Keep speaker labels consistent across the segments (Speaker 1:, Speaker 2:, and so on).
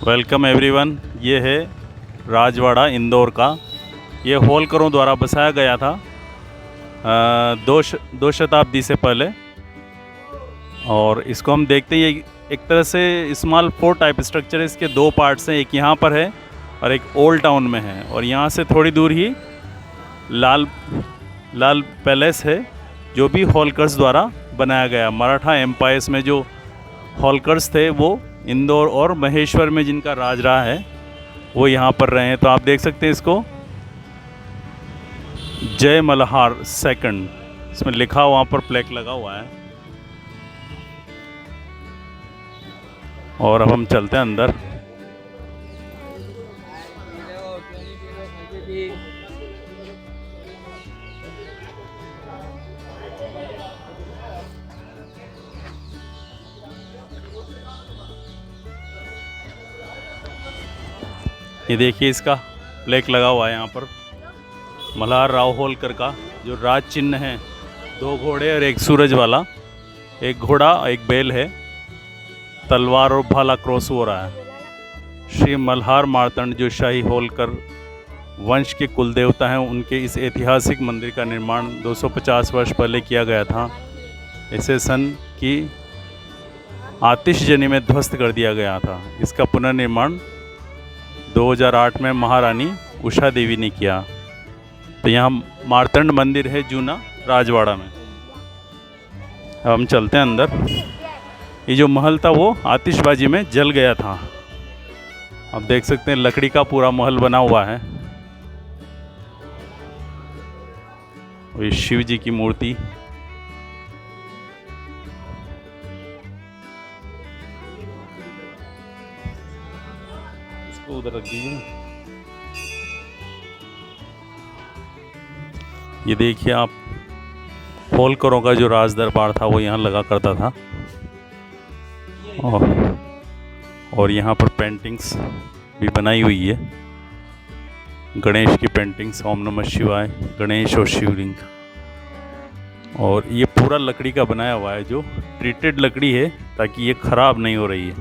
Speaker 1: Welcome everyone. ये है राजवाड़ा इंदौर का। ये होलकरों द्वारा बसाया गया था दो शताब्दी से पहले। और इसको हम देखते ही एक तरह से स्मॉल फोर्ट टाइप स्ट्रक्चर है। इसके दो पार्ट्स हैं, एक यहाँ पर है और एक ओल्ड टाउन में है। और यहाँ से थोड़ी दूर ही लाल पैलेस है, जो भी होलकर्स द्वारा बनाया गया। मराठा एम्पायर्स में जो होलकर्स थे वो इंदौर और महेश्वर में जिनका राज रहा है वो यहाँ पर रहे हैं। तो आप देख सकते हैं इसको जय मल्हार सेकंड इसमें लिखा, वहाँ पर प्लेक लगा हुआ है। और अब हम चलते हैं अंदर। ये देखिए इसका प्लेक लगा हुआ है यहाँ पर, मल्हार राव होलकर का जो राज चिन्ह है। दो घोड़े और एक सूरज वाला, एक घोड़ा एक बैल है, तलवार और भाला क्रॉस हो रहा है। श्री मल्हार मार्तंड जो शाही होलकर वंश के कुल देवता हैं, उनके इस ऐतिहासिक मंदिर का निर्माण 250 वर्ष पहले किया गया था। इसे सन की आतिशजनी में ध्वस्त कर दिया गया था। इसका पुनर्निर्माण 2008 में महारानी उषा देवी ने किया। तो यहाँ मार्तंड मंदिर है जूना राजवाड़ा में। अब हम चलते हैं अंदर। ये जो महल था वो आतिशबाजी में जल गया था। आप देख सकते हैं लकड़ी का पूरा महल बना हुआ है। ये शिव जी की मूर्ति, इसको उधर रख दीजिए। ये देखिए आप, होलकरों का जो राज दरबार था वो यहाँ लगा करता था। और यहाँ पर पेंटिंग्स भी बनाई हुई है। गणेश की पेंटिंग्स, ओम नमः शिवाय, गणेश और शिवलिंग। और ये पूरा लकड़ी का बनाया हुआ है, जो ट्रीटेड लकड़ी है ताकि ये ख़राब नहीं हो रही है।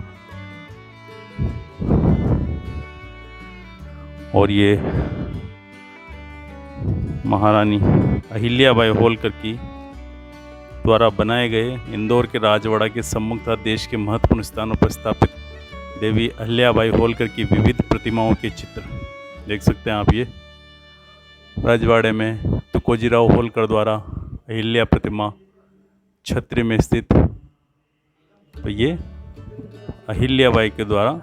Speaker 1: और ये महारानी अहिल्याबाई होलकर की द्वारा बनाए गए इंदौर के राजवाड़ा के सम्मुख तथा देश के महत्वपूर्ण स्थानों पर स्थापित देवी अहिल्याबाई होलकर की विविध प्रतिमाओं के चित्र देख सकते हैं आप। ये राजवाड़े में तुकोजीराव होलकर द्वारा अहिल्या प्रतिमा छत्री में स्थित। तो ये अहिल्याबाई के द्वारा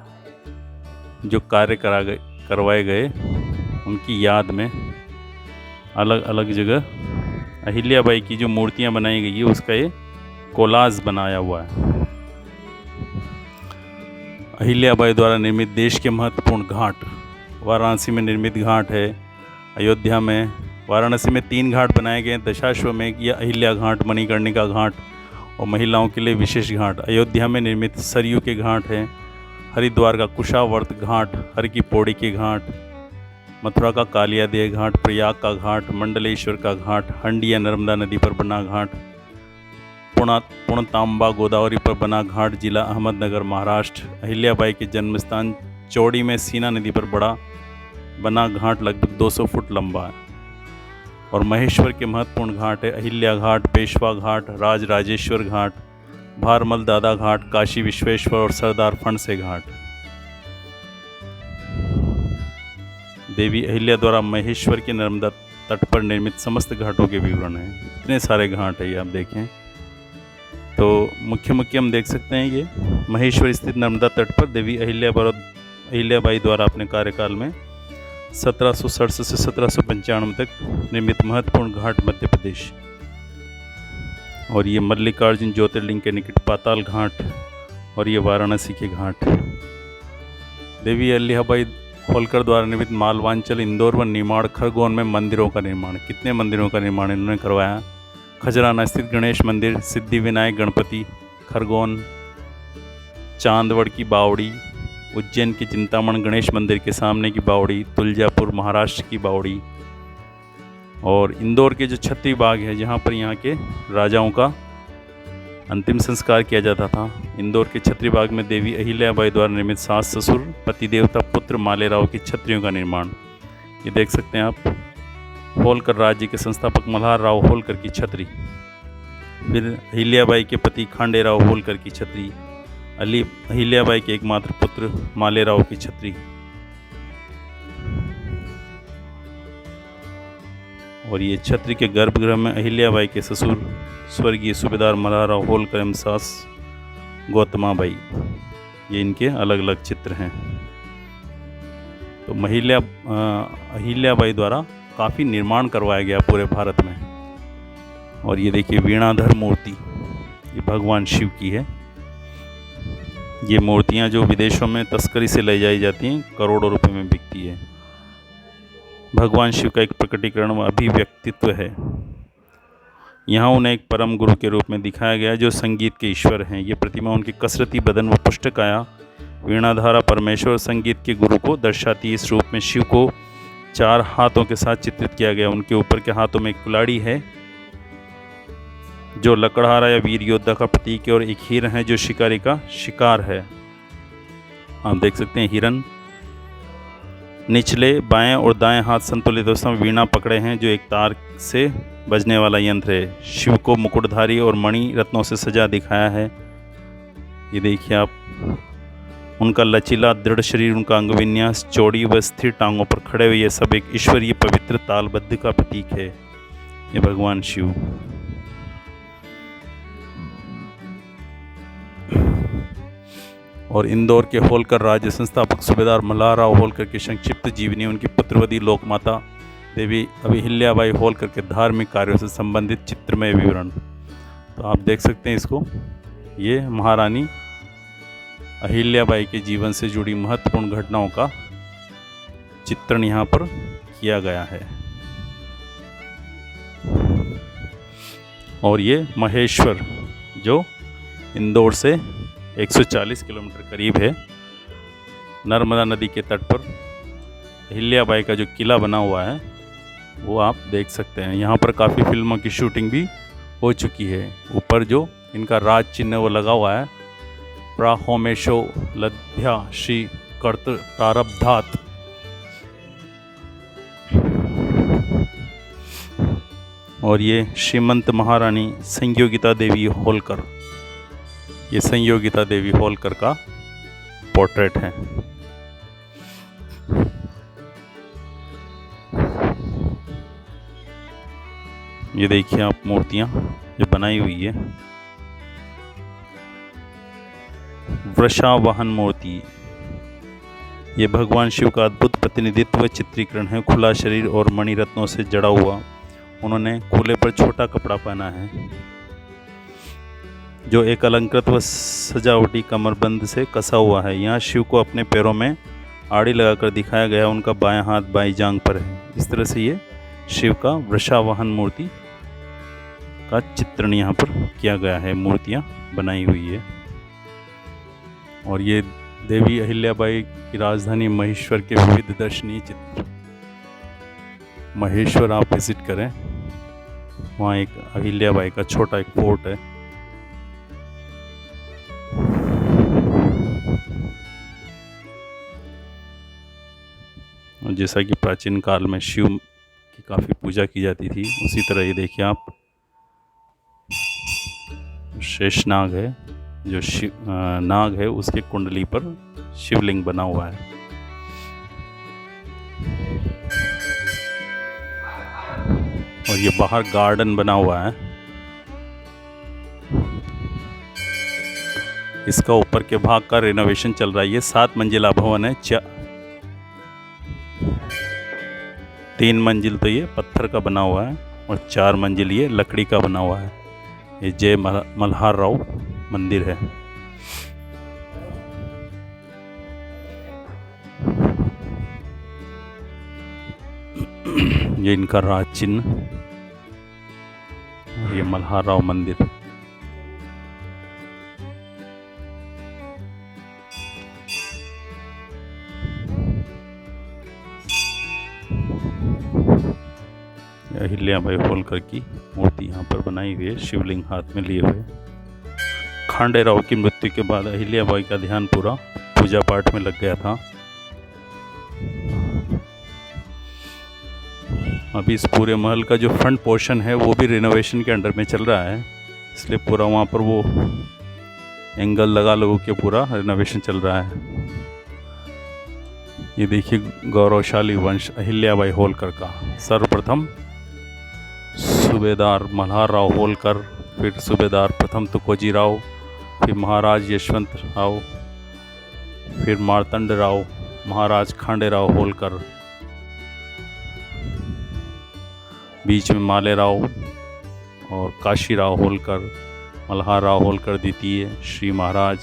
Speaker 1: जो कार्य करवाए गए उनकी याद में अलग अलग जगह अहिल्याबाई की जो मूर्तियां बनाई गई है उसका ये कोलाज बनाया हुआ है। अहिल्याबाई द्वारा निर्मित देश के महत्वपूर्ण घाट, वाराणसी में निर्मित घाट है, अयोध्या में, वाराणसी में 3 घाट बनाए गए हैं। दशाश्वमेध या अहिल्या घाट, मणिकर्णिका घाट और महिलाओं के लिए विशेष घाट। अयोध्या में निर्मित सरयू के घाट हैं, हरिद्वार का कुशावर्त घाट, हर की पौड़ी के घाट, मथुरा का कालियादेह घाट, प्रयाग का घाट, मंडलेश्वर का घाट, हंडिया नर्मदा नदी पर बना घाट, पुणतांबा गोदावरी पर बना घाट, जिला अहमदनगर महाराष्ट्र। अहिल्याबाई के जन्मस्थान चौड़ी में सीना नदी पर बना घाट लगभग 200 फुट लंबा है। और महेश्वर के महत्वपूर्ण घाट है अहिल्या घाट, पेशवा घाट, राजराजेश्वर घाट, भारमल दादा घाट, काशी विश्वेश्वर और सरदार फण से घाट। देवी अहिल्या द्वारा महेश्वर के नर्मदा तट पर निर्मित समस्त घाटों के विवरण हैं। इतने सारे घाट है ये आप देखें तो मुख्य हम देख सकते हैं। ये महेश्वर स्थित नर्मदा तट पर देवी अहिल्याबाई द्वारा अपने कार्यकाल में 1767 से 1795 तक निर्मित महत्वपूर्ण घाट मध्य प्रदेश। और ये मल्लिकार्जुन ज्योतिर्लिंग के निकट पाताल घाट, और ये वाराणसी के घाट। देवी अहिल्याबाई होलकर द्वारा निर्मित मालवांचल, इंदौर व निमाड़, खरगोन में मंदिरों का निर्माण। कितने मंदिरों का निर्माण इन्होंने करवाया। खजराना स्थित गणेश मंदिर, सिद्धि विनायक गणपति खरगोन, चांदवड़ की बावड़ी, उज्जैन के चिंतामण गणेश मंदिर के सामने की बावड़ी, तुलजापुर महाराष्ट्र की बावड़ी। और इंदौर के जो छत्री बाग है, जहाँ पर यहाँ के राजाओं का अंतिम संस्कार किया जाता था। इंदौर के छत्री बाग में देवी अहिल्याबाई द्वारा निर्मित सास ससुर पति देवता पुत्र मालेराव की छत्रियों का निर्माण, ये देख सकते हैं आप। होलकर राज्य के संस्थापक मल्हार राव होलकर की छत्री, फिर अहिल्याबाई के पति खांडेराव होलकर की छत्री, अहिल्याबाई के एकमात्र पुत्र मालेराव की छत्री, और ये छत्री के गर्भगृह में अहिल्याबाई के ससुर स्वर्गीय सूबेदार मल्हारराव होलकर एवं सास गौतमाबाई, ये इनके अलग अलग चित्र हैं। तो अहिल्याबाई द्वारा काफ़ी निर्माण करवाया गया पूरे भारत में। और ये देखिए वीणाधर मूर्ति, ये भगवान शिव की है। ये मूर्तियाँ जो विदेशों में तस्करी से ले जाई जाती हैं, करोड़ों रुपए में बिकती है। भगवान शिव का एक प्रकटीकरण व अभिव्यक्तित्व है। यहाँ उन्हें एक परम गुरु के रूप में दिखाया गया जो संगीत के ईश्वर हैं। ये प्रतिमा उनकी कसरती बदन व पुष्टकाया वीणाधारा परमेश्वर संगीत के गुरु को दर्शाती है। इस रूप में शिव को 4 हाथों के साथ चित्रित किया गया। उनके ऊपर के हाथों में एक कुल्हाड़ी है जो लकड़हारा या वीर योद्धा का प्रतीक है, और एक हिरण है जो शिकारी का शिकार है। आप देख सकते हैं हिरण निचले बाएं और दाएं हाथ संतुलित अवस्था में वीणा पकड़े हैं जो एक तार से बजने वाला यंत्र है। शिव को मुकुटधारी और मणि रत्नों से सजा दिखाया है। ये देखिए आप, उनका लचीला दृढ़ शरीर, उनका अंग विन्यास, चौड़ी व स्थिर टांगों पर खड़े हुए, ये सब एक ईश्वरीय पवित्र तालबद्ध का प्रतीक है। ये भगवान शिव। और इंदौर के होलकर राज्य संस्थापक सूबेदार मल्हारराव होलकर की संक्षिप्त जीवनी, उनकी पुत्रवती लोकमाता देवी अहिल्याबाई होलकर के धार्मिक कार्यों से संबंधित चित्रमय विवरण। तो आप देख सकते हैं इसको, ये महारानी अहिल्याबाई के जीवन से जुड़ी महत्वपूर्ण घटनाओं का चित्रण यहाँ पर किया गया है। और ये महेश्वर जो इंदौर से 140 किलोमीटर करीब है, नर्मदा नदी के तट पर अहिल्याबाई का जो किला बना हुआ है वो आप देख सकते हैं। यहाँ पर काफ़ी फिल्मों की शूटिंग भी हो चुकी है। ऊपर जो इनका राज चिन्ह वो लगा हुआ है, प्राहोमेशो लद्भ्या श्री कर्त प्रारब्धात। और ये श्रीमंत महारानी संयोगिता देवी होलकर, ये संयोगिता देवी होलकर का पोर्ट्रेट है। ये देखिए आप मूर्तियां जो बनाई हुई है। वृषावाहन मूर्ति, ये भगवान शिव का अद्भुत प्रतिनिधित्व चित्रीकरण है। खुला शरीर और मणिरत्नों से जड़ा हुआ, उन्होंने कूल्हे पर छोटा कपड़ा पहना है जो एक अलंकृत व सजावटी कमरबंद से कसा हुआ है। यहाँ शिव को अपने पैरों में आड़ी लगाकर दिखाया गया, उनका बायां हाथ बाईं जांघ पर है। इस तरह से ये शिव का वृषावाहन मूर्ति का चित्रण यहाँ पर किया गया है, मूर्तियाँ बनाई हुई है। और ये देवी अहिल्याबाई की राजधानी महेश्वर के विविध दर्शनीय चित्र। महेश्वर आप विजिट करें, वहाँ एक अहिल्याबाई का छोटा एक फोर्ट है। और जैसा कि प्राचीन काल में शिव की काफ़ी पूजा की जाती थी, उसी तरह ये देखिए आप, शेषनाग है जो नाग है, उसके कुंडली पर शिवलिंग बना हुआ है। और ये बाहर गार्डन बना हुआ है। इसका ऊपर के भाग का रेनोवेशन चल रहा है। ये 7 मंजिला भवन है। 3 मंजिल तो ये पत्थर का बना हुआ है और 4 मंजिल ये लकड़ी का बना हुआ है। ये जय मल्हार राव मंदिर है। ये इनका राज चिन्ह, ये मल्हार राव मंदिर। अहिल्याबाई होलकर की मूर्ति यहाँ पर बनाई हुई है, शिवलिंग हाथ में लिए हुए। खांडे राव की मृत्यु के बाद अहिल्याबाई का ध्यान पूरा पूजा पाठ में लग गया था। अभी इस पूरे महल का जो फ्रंट पोर्शन है वो भी रिनोवेशन के अंडर में चल रहा है, इसलिए पूरा वहाँ पर वो एंगल लगा लो के पूरा रिनोवेशन चल रहा है। ये देखिए गौरवशाली वंश अहिल्याबाई होलकर का। सर्वप्रथम सूबेदार मल्हार राव होलकर, फिर सूबेदार प्रथम तुकोजी राव, फिर महाराज यशवंत राव, फिर मार्तंड राव, महाराज खांडे राव होलकर, बीच में माले राव और काशी राव होलकर, मल्हार राव होलकर द्वितीय, श्री महाराज,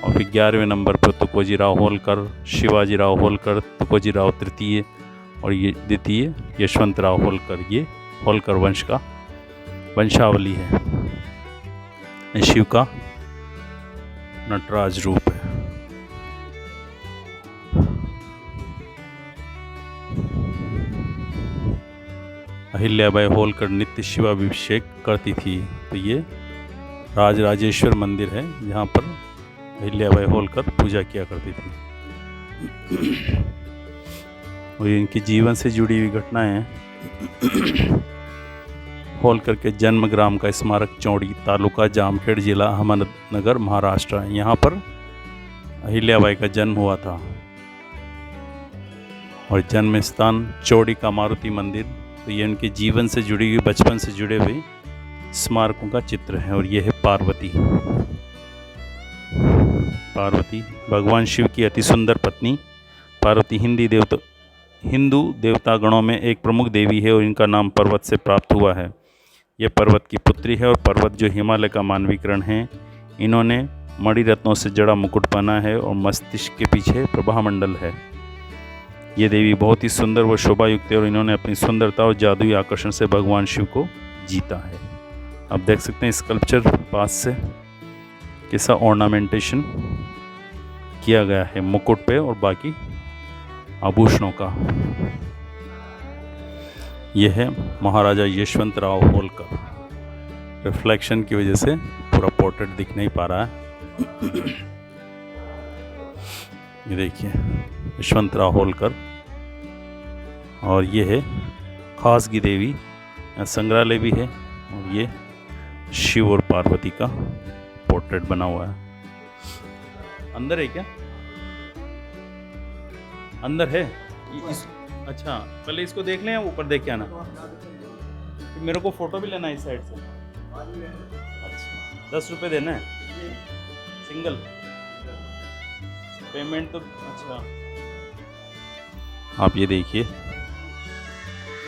Speaker 1: और फिर 11वें नंबर पर तुकोजी राव होलकर, शिवाजी राव होलकर, तुकोजी राव तृतीय और ये द्वितीय यशवंत राव होलकर। ये होलकर वंश का वंशावली है। ये शिव का नटराज रूप है। अहिल्याबाई होलकर नित्य शिवाभिषेक करती थी। तो ये राजराजेश्वर मंदिर है जहाँ पर अहिल्याबाई होलकर पूजा किया करती थी। और इनके जीवन से जुड़ी हुई घटनाएं हैं। होलकर के जन्म ग्राम का स्मारक चौड़ी, तालुका जामखेड़, जिला अहमदनगर, महाराष्ट्र है। यहाँ पर अहिल्याबाई का जन्म हुआ था। और जन्म स्थान चौड़ी का मारुति मंदिर। तो ये उनके जीवन से जुड़ी हुई, बचपन से जुड़े हुए स्मारकों का चित्र है। और ये है पार्वती। पार्वती भगवान शिव की अति सुंदर पत्नी। पार्वती हिंदू देवता गणों में एक प्रमुख देवी है और इनका नाम पर्वत से प्राप्त हुआ है। यह पर्वत की पुत्री है और पर्वत जो हिमालय का मानवीकरण है। इन्होंने मणिरत्नों से जड़ा मुकुट पहना है और मस्तिष्क के पीछे प्रभामंडल है। ये देवी बहुत ही सुंदर व शोभायुक्त है और इन्होंने अपनी सुंदरता और जादुई आकर्षण से भगवान शिव को जीता है। आप देख सकते हैं स्कल्पचर पास से कैसा ऑर्नामेंटेशन किया गया है मुकुट पे और बाकी आभूषणों का। यह है महाराजा यशवंत राव होलकर। रिफ्लेक्शन की वजह से पूरा पोर्ट्रेट दिख नहीं पा रहा है। ये देखिए यशवंत राव होलकर। और ये है खासगी देवी, यहाँ संग्रहालय भी है। और ये शिव और पार्वती का पोर्ट्रेट बना हुआ है। अंदर है क्या? अंदर है अच्छा, पहले इसको देख लें, ऊपर देख के आना। फिर मेरे को फोटो भी लेना है इस साइड से। अच्छा 10 रुपये देना है सिंगल पेमेंट। तो अच्छा आप ये देखिए,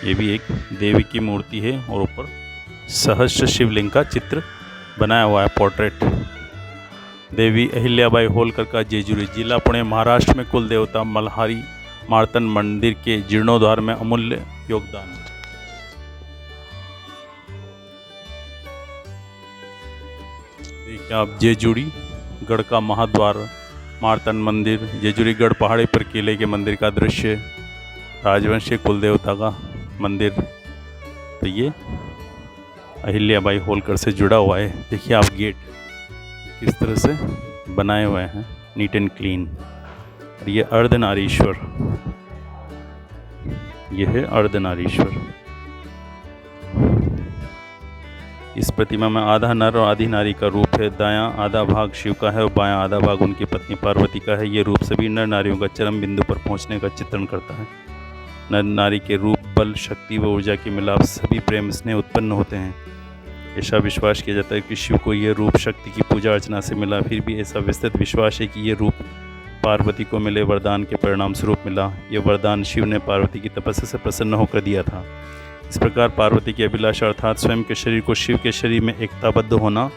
Speaker 1: ये भी एक देवी की मूर्ति है और ऊपर सहस्त्र शिवलिंग का चित्र बनाया हुआ है पोर्ट्रेट। देवी अहिल्याबाई होलकर का जेजुरी, जिला पुणे, महाराष्ट्र में कुल देवता मल्हारी मार्तंड मंदिर के जीर्णोद्धार में अमूल्य योगदान। देखिए आप जेजुरी गढ़ का महाद्वार, मार्तंड मंदिर, जेजुरी गढ़ पहाड़ी पर किले के मंदिर का दृश्य, राजवंशीय कुल देवता का मंदिर। तो ये अहिल्याबाई होलकर से जुड़ा हुआ है। देखिए आप गेट किस तरह से बनाए हुए हैं, नीट एंड क्लीन। और ये अर्धनारीश्वर, ये है अर्धनारीश्वर। इस प्रतिमा में आधा नर और आधी नारी का रूप है। दायां आधा भाग शिव का है और बायां आधा भाग उनकी पत्नी पार्वती का है। ये रूप सभी नर नारियों का चरम बिंदु पर पहुंचने का चित्रण करता है। नर नारी के रूप, बल, शक्ति व ऊर्जा के मिलाप सभी प्रेम स्नेह उत्पन्न होते हैं। ऐसा विश्वास किया जाता है कि शिव को ये रूप शक्ति की पूजा अर्चना से मिला। फिर भी ऐसा विस्तृत विश्वास है कि ये रूप पार्वती को मिले वरदान के परिणाम स्वरूप मिला। ये वरदान शिव ने पार्वती की तपस्या से प्रसन्न होकर दिया था। इस प्रकार पार्वती की अभिलाषा अर्थात स्वयं के शरीर को शिव के शरीर में एकताबद्ध होना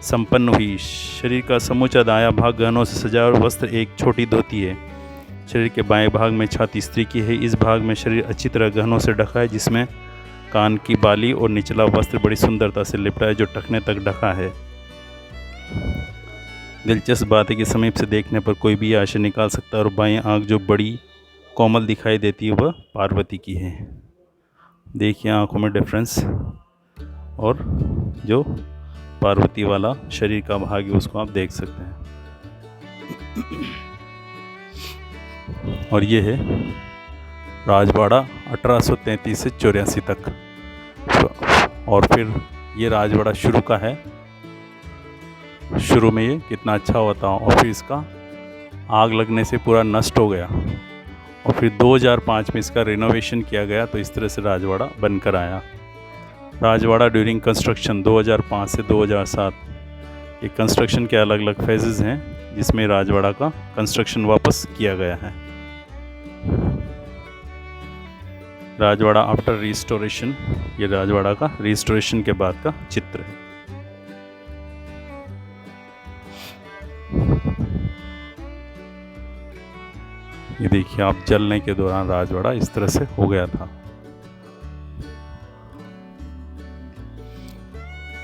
Speaker 1: संपन्न हुई। शरीर का समूचा दायां भाग गहनों से सजा और वस्त्र एक छोटी धोती है। शरीर के बाएं भाग में छाती स्त्री की है। इस भाग में शरीर अच्छी तरह गहनों से ढका है, जिसमें कान की बाली और निचला वस्त्र बड़ी सुंदरता से लिपटा है, जो टखने तक ढका है। दिलचस्प बात है कि समीप से देखने पर कोई भी आशय निकाल सकता है और बाएं आँख जो बड़ी कोमल दिखाई देती है वह पार्वती की है। देखिए आँखों में डिफरेंस और जो पार्वती वाला शरीर का भाग है, उसको आप देख सकते हैं। और ये है राजवाड़ा 1833 से 84 तक। और फिर ये राजवाड़ा शुरू का है, शुरू में ये कितना अच्छा होता और फिर इसका आग लगने से पूरा नष्ट हो गया और फिर 2005 में इसका रिनोवेशन किया गया, तो इस तरह से राजवाड़ा बनकर आया। राजवाड़ा ड्यूरिंग कंस्ट्रक्शन 2005 से 2007, ये कंस्ट्रक्शन के अलग अलग फेजेस हैं जिसमें राजवाड़ा का कंस्ट्रक्शन वापस किया गया है। राजवाड़ा आफ्टर रिस्टोरेशन, ये राजवाड़ा का रिस्टोरेशन के बाद का चित्र है। ये देखिए आप, जलने के दौरान राजवाड़ा इस तरह से हो गया था।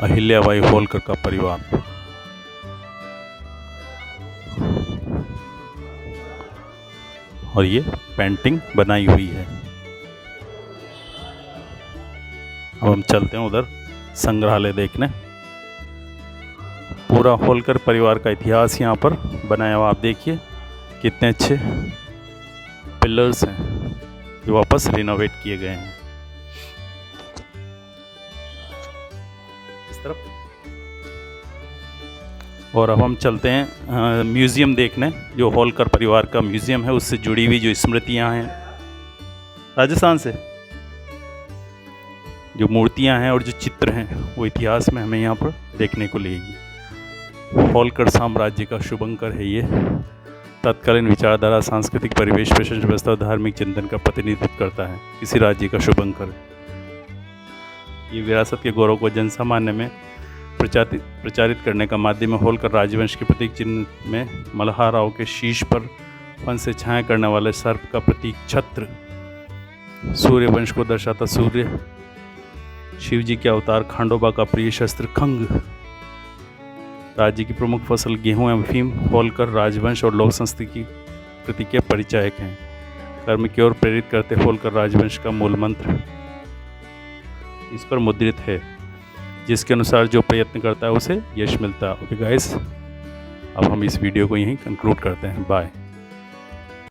Speaker 1: अहिल्याबाई होलकर का परिवार, और ये पेंटिंग बनाई हुई है। अब हम चलते हैं उधर संग्रहालय देखने। पूरा होलकर परिवार का इतिहास यहाँ पर बनाया हुआ, आप देखिए कितने अच्छे पिलर्स हैं जो वापस रिनोवेट किए गए हैं। इस तरफ। और अब हम चलते हैं म्यूज़ियम देखने, जो होलकर परिवार का म्यूज़ियम है, उससे जुड़ी हुई जो स्मृतियाँ हैं राजस्थान से, जो मूर्तियाँ हैं और जो चित्र हैं, वो इतिहास में हमें यहाँ पर देखने को मिलेगी। होलकर साम्राज्य का शुभंकर है ये। तत्कालीन विचारधारा, सांस्कृतिक परिवेश, प्रशासन व्यवस्था और धार्मिक चिंतन का प्रतिनिधित्व करता है किसी राज्य का शुभंकर। ये विरासत के गौरव को जनसामान्य में प्रचारित करने का माध्यम है। होलकर राजवंश के प्रतीक चिन्ह में मल्हाराव के शीश पर फन से छाया करने वाले सर्प का प्रतीक छत्र, सूर्य वंश को दर्शाता सूर्य, शिव जी के अवतार खंडोबा का प्रिय शस्त्र खंग, राज्य की प्रमुख फसल गेहूं एवं अफीम, होलकर राजवंश और लोक संस्कृति की प्रति के परिचायक हैं। कर्म की ओर प्रेरित करते होलकर राजवंश का मूल मंत्र इस पर मुद्रित है, जिसके अनुसार जो प्रयत्न करता है उसे यश मिलता है। ओके गाइस, अब हम इस वीडियो को यहीं कंक्लूड करते हैं। बाय।